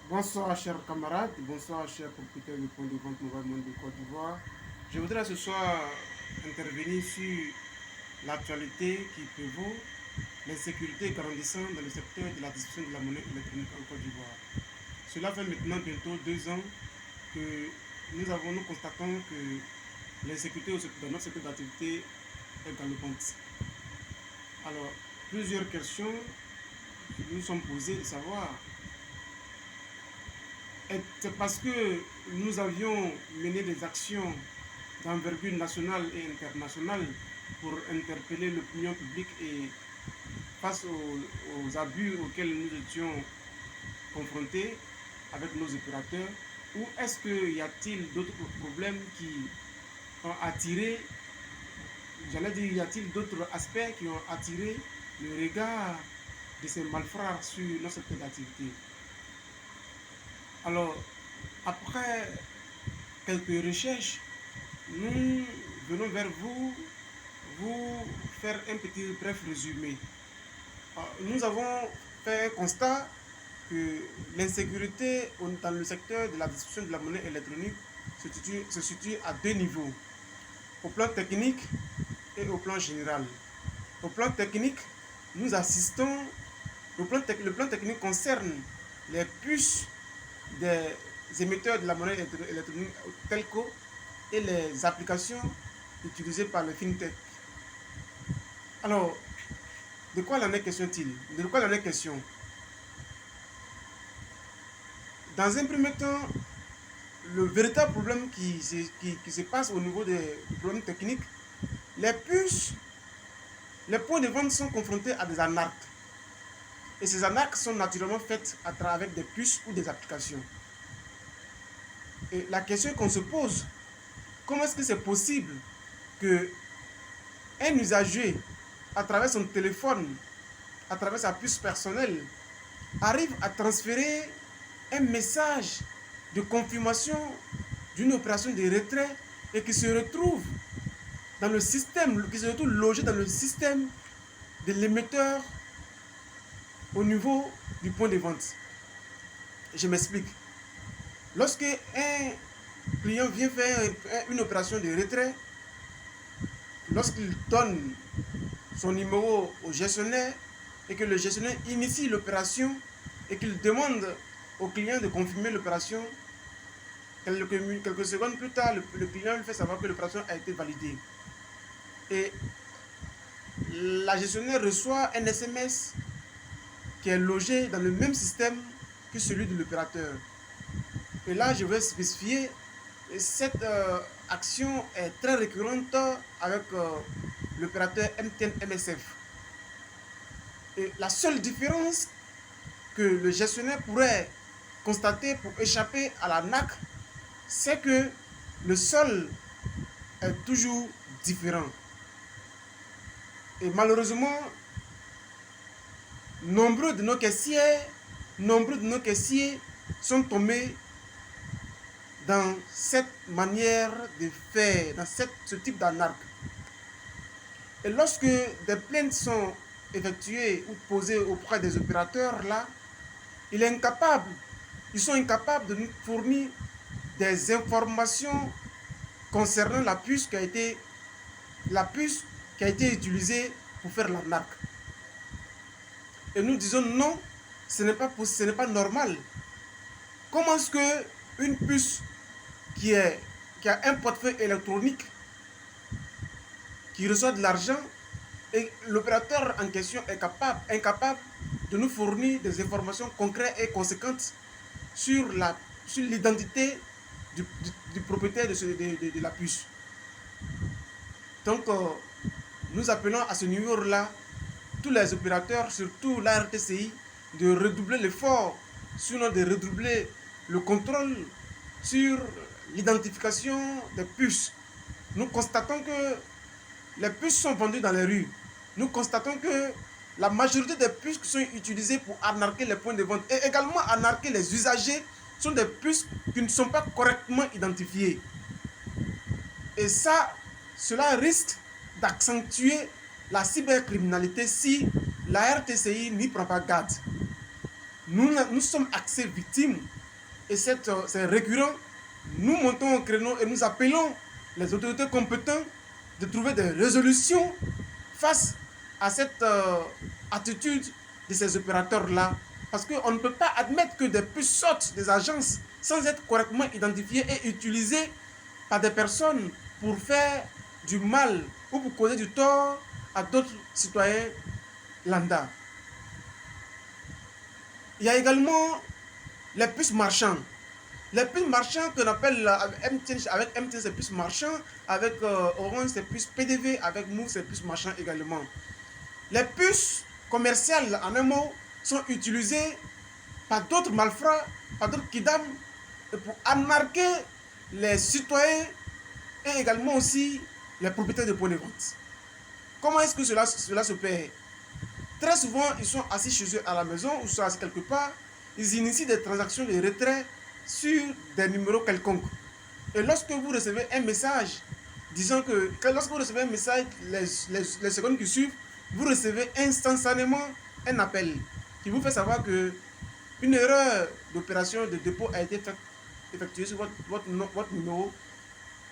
Bonsoir chers camarades, bonsoir chers propriétaires du point de vente Mobile Monde de Côte d'Ivoire. Je voudrais ce soir intervenir sur l'actualité qui prévaut, l'insécurité grandissante dans le secteur de la distribution de la monnaie électronique en Côte d'Ivoire. Cela fait maintenant bientôt 2 ans que nous constatons que l'insécurité dans notre secteur d'activité est galopante. Alors, plusieurs questions nous sont posées de savoir. C'est parce que nous avions mené des actions d'envergure nationale et internationale pour interpeller l'opinion publique et face aux abus auxquels nous étions confrontés avec nos opérateurs, ou est-ce qu'il y a-t-il d'autres problèmes qui ont attiré, j'allais dire, y a-t-il d'autres aspects qui ont attiré le regard de ces malfrats sur notre secteur d'activité? Alors, après quelques recherches, nous venons vers vous faire un petit bref résumé. Nous avons fait un constat que l'insécurité dans le secteur de la distribution de la monnaie électronique se situe à deux niveaux, au plan technique et au plan général. Au plan technique, nous assistons, le plan technique concerne les puces des émetteurs de la monnaie électronique telco et les applications utilisées par les fintech. Alors, de quoi en est question-t-il? De quoi en est question? Dans un premier temps, le véritable problème qui se passe au niveau des problèmes techniques, les puces, les points de vente sont confrontés à des arnaques. Et ces arnaques sont naturellement faites à travers des puces ou des applications. Et la question qu'on se pose, comment est-ce que c'est possible que un usager, à travers son téléphone, à travers sa puce personnelle, arrive à transférer un message de confirmation d'une opération de retrait et qui se retrouve dans le système, qui se retrouve logé dans le système de l'émetteur au niveau du point de vente. Je m'explique. Lorsque un client vient faire une opération de retrait, lorsqu'il donne son numéro au gestionnaire et que le gestionnaire initie l'opération et qu'il demande au client de confirmer l'opération, quelques secondes plus tard, le client lui fait savoir que l'opération a été validée. Et la gestionnaire reçoit un SMS qui est logé dans le même système que celui de l'opérateur. Et là, je vais spécifier, cette action est très récurrente avec l'opérateur MTN MSF. Et la seule différence que le gestionnaire pourrait constater pour échapper à la NAC, c'est que le sol est toujours différent. Et malheureusement, nombreux de nos caissiers sont tombés dans cette manière de faire, dans ce type d'arnaque. Et lorsque des plaintes sont effectuées ou posées auprès des opérateurs, là, ils sont incapables de nous fournir des informations concernant la puce qui a été utilisée pour faire l'arnaque. Et nous disons non, ce n'est pas normal. Comment est-ce qu'une puce qui a un portefeuille électronique, qui reçoit de l'argent, et l'opérateur en question est incapable de nous fournir des informations concrètes et conséquentes sur l'identité du propriétaire de la puce. Donc, nous appelons à ce niveau-là tous les opérateurs, surtout la RTCI, de redoubler l'effort, sinon de redoubler le contrôle sur l'identification des puces. Nous constatons que les puces sont vendues dans les rues. Nous constatons que la majorité des puces qui sont utilisées pour arnaquer les points de vente et également arnaquer les usagers sont des puces qui ne sont pas correctement identifiées. Et ça, cela risque d'accentuer la cybercriminalité si la RTCI n'y prend pas garde. Nous sommes assez victimes et c'est récurrent, nous montons au créneau et nous appelons les autorités compétentes de trouver des résolutions face à cette attitude de ces opérateurs-là. Parce qu'on ne peut pas admettre que des puces sortent des agences sans être correctement identifiées et utilisées par des personnes pour faire du mal ou pour causer du tort à d'autres citoyens lambda. Il y a également les puces marchands. Les puces marchands qu'on appelle avec MTN, c'est puces marchands, avec Orange, c'est puces PDV, avec Move, c'est puces marchands également. Les puces commerciales, en un mot, sont utilisées par d'autres malfrats, par d'autres kidam, pour arnaquer les citoyens et également aussi les propriétaires de points de vente. Comment est-ce que cela se fait? Très souvent, ils sont assis chez eux à la maison ou sont assis quelque part. Ils initient des transactions de retrait sur des numéros quelconques. Et lorsque vous recevez un message, disons que lorsque vous recevez un message, les secondes qui suivent, vous recevez instantanément un appel qui vous fait savoir que une erreur d'opération de dépôt a été effectuée sur votre numéro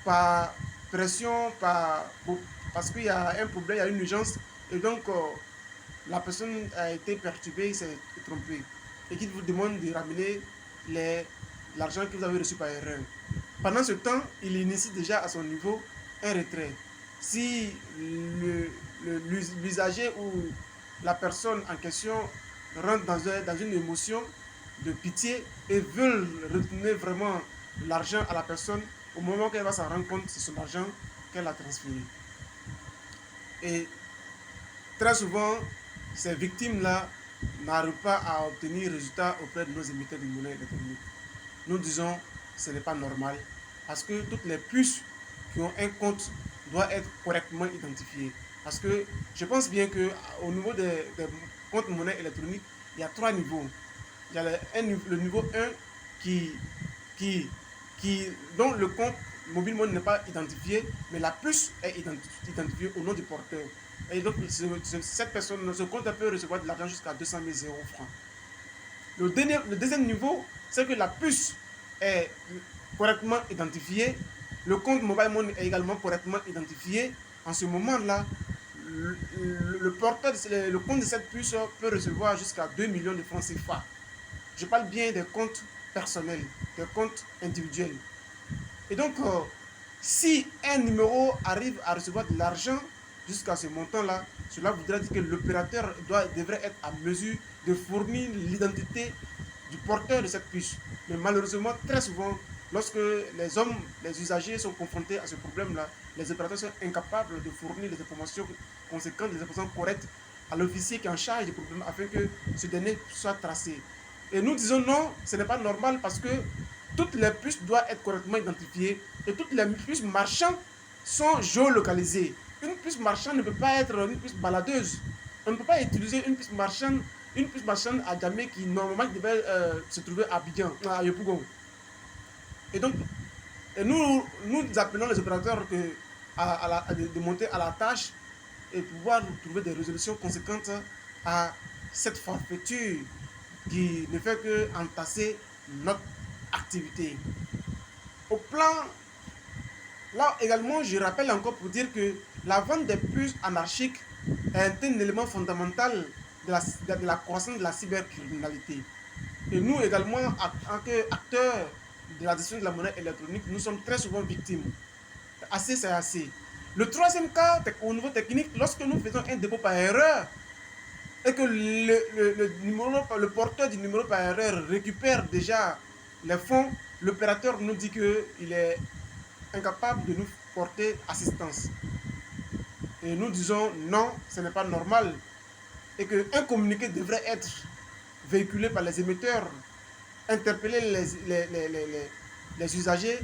par pression, parce qu'il y a un problème, il y a une urgence, et donc la personne a été perturbée, il s'est trompé, et qu'il vous demande de ramener l'argent que vous avez reçu par erreur. Pendant ce temps, il initie déjà à son niveau un retrait. Si l'usager ou la personne en question rentre dans une émotion de pitié et veut retourner vraiment l'argent à la personne, au moment qu'elle va s'en rendre compte, c'est son argent qu'elle a transféré. Et très souvent, ces victimes-là n'arrivent pas à obtenir résultat auprès de nos émetteurs de monnaie électronique. Nous disons que ce n'est pas normal parce que toutes les puces qui ont un compte doivent être correctement identifiées. Parce que je pense bien qu'au niveau des comptes monnaie électronique, il y a 3 niveaux. Il y a le niveau 1 dont le compte mobile money n'est pas identifié, mais la puce est identifiée au nom du porteur. Et donc, cette personne, ce compte peut recevoir de l'argent jusqu'à 200 000 francs. Le deuxième niveau, c'est que la puce est correctement identifiée, le compte mobile money est également correctement identifié. En ce moment-là, le compte de cette puce peut recevoir jusqu'à 2 millions de francs CFA. Je parle bien des comptes personnels, des comptes individuels. Et donc, si un numéro arrive à recevoir de l'argent jusqu'à ce montant-là, cela voudrait dire que l'opérateur devrait être à mesure de fournir l'identité du porteur de cette puce. Mais malheureusement, très souvent, lorsque les usagers sont confrontés à ce problème-là, les opérateurs sont incapables de fournir les informations conséquentes, les informations correctes à l'officier qui est en charge du problème afin que ce dernier soit tracé. Et nous disons non, ce n'est pas normal parce que toutes les puces doivent être correctement identifiées et toutes les puces marchandes sont géolocalisées. Une puce marchande ne peut pas être une puce baladeuse. On ne peut pas utiliser une puce marchande à Djamé qui normalement devait se trouver à Abidjan, à Yopougon. Et donc, nous appelons les opérateurs de monter à la tâche et pouvoir trouver des résolutions conséquentes à cette forfaiture qui ne fait qu'entasser notre activité. Au plan, là également, je rappelle encore pour dire que la vente des puces anarchiques est un élément fondamental de la croissance de la cybercriminalité. Et nous également, en tant qu'acteurs de la gestion de la monnaie électronique, nous sommes très souvent victimes. Assez, c'est assez. Le troisième cas, au niveau technique, lorsque nous faisons un dépôt par erreur, et que le porteur du numéro par erreur récupère déjà les fonds, l'opérateur nous dit qu'il est incapable de nous porter assistance. Et nous disons non, ce n'est pas normal. Et qu'un communiqué devrait être véhiculé par les émetteurs, interpeller les usagers,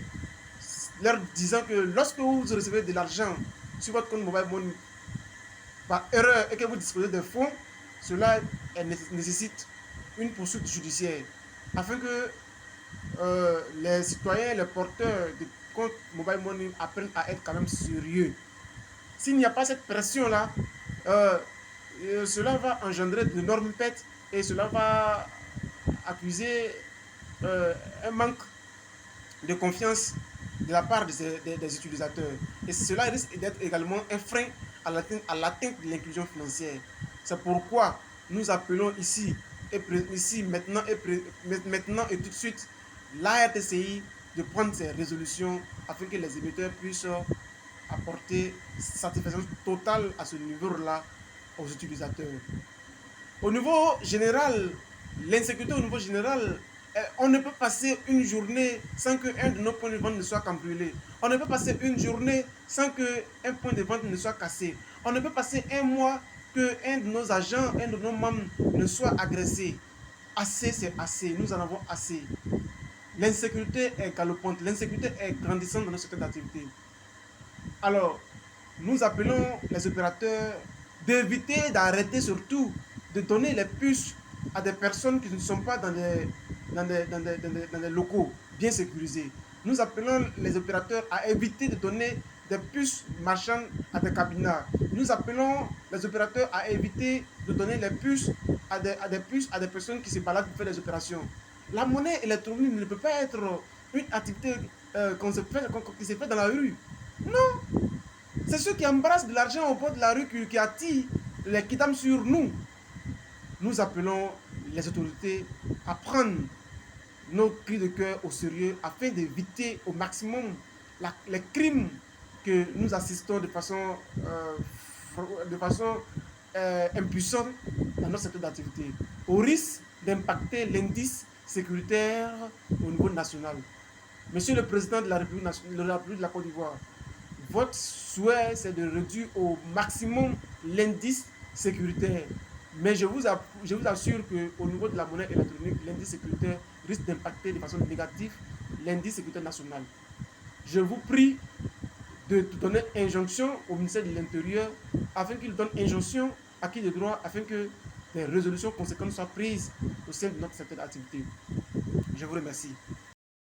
leur disant que lorsque vous recevez de l'argent sur votre compte mobile money par erreur et que vous disposez de fonds, cela nécessite une poursuite judiciaire afin que les citoyens, les porteurs de compte mobile money apprennent à être quand même sérieux. S'il n'y a pas cette pression-là, cela va engendrer d'énormes pertes et cela va accuser un manque de confiance de la part des utilisateurs. Et cela risque d'être également un frein à l'atteinte de l'inclusion financière. C'est pourquoi nous appelons maintenant et tout de suite l'ARTCI de prendre ces résolutions afin que les émetteurs puissent apporter satisfaction totale à ce niveau-là aux utilisateurs. Au niveau général, l'insécurité au niveau général, on ne peut passer une journée sans qu'un de nos points de vente ne soit cambriolé. On ne peut passer une journée sans qu'un point de vente ne soit cassé. On ne peut passer un mois qu'un de nos agents, un de nos membres ne soit agressé. Assez, c'est assez. Nous en avons assez. L'insécurité est galopante. L'insécurité est grandissante dans nos secteurs d'activité. Alors, nous appelons les opérateurs d'éviter, d'arrêter surtout, de donner les puces à des personnes qui ne sont pas dans des locaux bien sécurisés. Nous appelons les opérateurs à éviter de donner des puces marchandes à des cabinets. Nous appelons les opérateurs à éviter de donner les puces à des personnes qui se baladent pour faire des opérations. La monnaie électronique ne peut pas être une activité qui se fait dans la rue. Non, c'est ceux qui embrassent de l'argent au bord de la rue qui attirent les kidams sur nous. Nous appelons les autorités à prendre nos cris de cœur au sérieux afin d'éviter au maximum les crimes que nous assistons de façon impuissante dans notre secteur d'activité, au risque d'impacter l'indice sécuritaire au niveau national. Monsieur le Président de la République de la Côte d'Ivoire, votre souhait, c'est de réduire au maximum l'indice sécuritaire. Mais je vous assure qu'au niveau de la monnaie électronique, l'indice sécuritaire risque d'impacter de façon négative l'indice sécuritaire national. Je vous prie de donner injonction au ministère de l'Intérieur afin qu'il donne injonction à qui de droit afin que des résolutions conséquentes soient prises au sein de notre secteur d'activité. Je vous remercie.